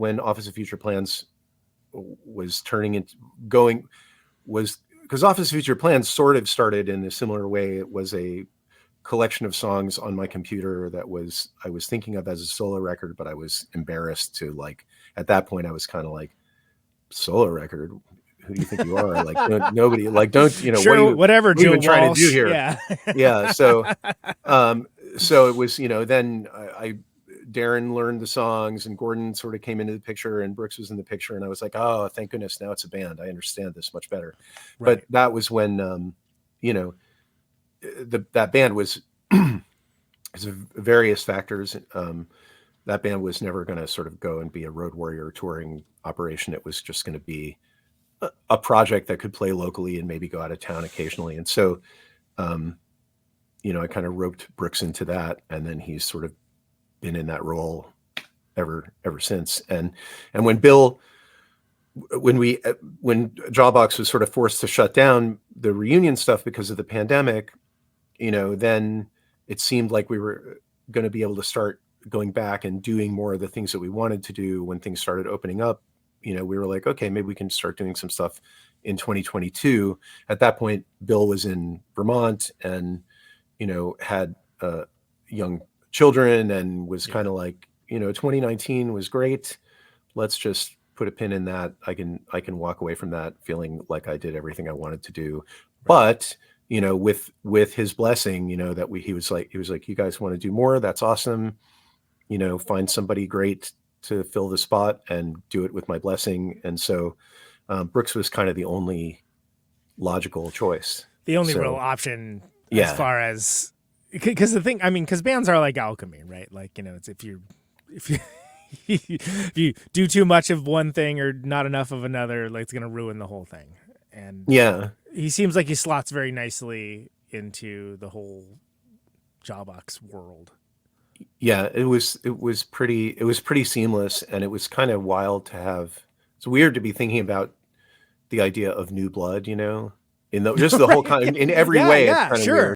when Office of Future Plans was turning into going was because Office of Future Plans sort of started in a similar way. It was a collection of songs on my computer that I was thinking of as a solo record, but I was embarrassed to, like, at that point I was kind of like, solo record? Who do you think you are? Like, nobody, like, don't, sure, whatever, what are you Joe even trying to do Walsh. here? Yeah. Yeah. So it was, then Darren learned the songs, and Gordon sort of came into the picture, and Brooks was in the picture, and I was like, oh, thank goodness, now it's a band. I understand this much better. Right. But that was when that band was various factors. That band was never going to sort of go and be a Road Warrior touring operation. It was just going to be a project that could play locally and maybe go out of town occasionally. And so, I kind of roped Brooks into that, and then he's sort of been in that role ever since. And when Jawbox was sort of forced to shut down the reunion stuff because of the pandemic, then it seemed like we were going to be able to start going back and doing more of the things that we wanted to do when things started opening up. We were like, okay, maybe we can start doing some stuff in 2022. At that point, Bill was in Vermont and, had young children, and was kind of like, 2019 was great. Let's just put a pin in that. I can walk away from that feeling like I did everything I wanted to do. Right. But, with his blessing, that he was like, you guys want to do more? That's awesome. Find somebody great to fill the spot and do it with my blessing. And so Brooks was kind of the only logical choice. The only real option as far as, because the thing, because bands are like alchemy, right? Like, it's if you if you do too much of one thing or not enough of another, like, it's going to ruin the whole thing. And he seems like he slots very nicely into the whole Jawbox world. Yeah, it was pretty seamless, and it was kind of wild to have. It's weird to be thinking about the idea of new blood, in just the whole kind, in every way. Yeah, it's kind of sure. weird.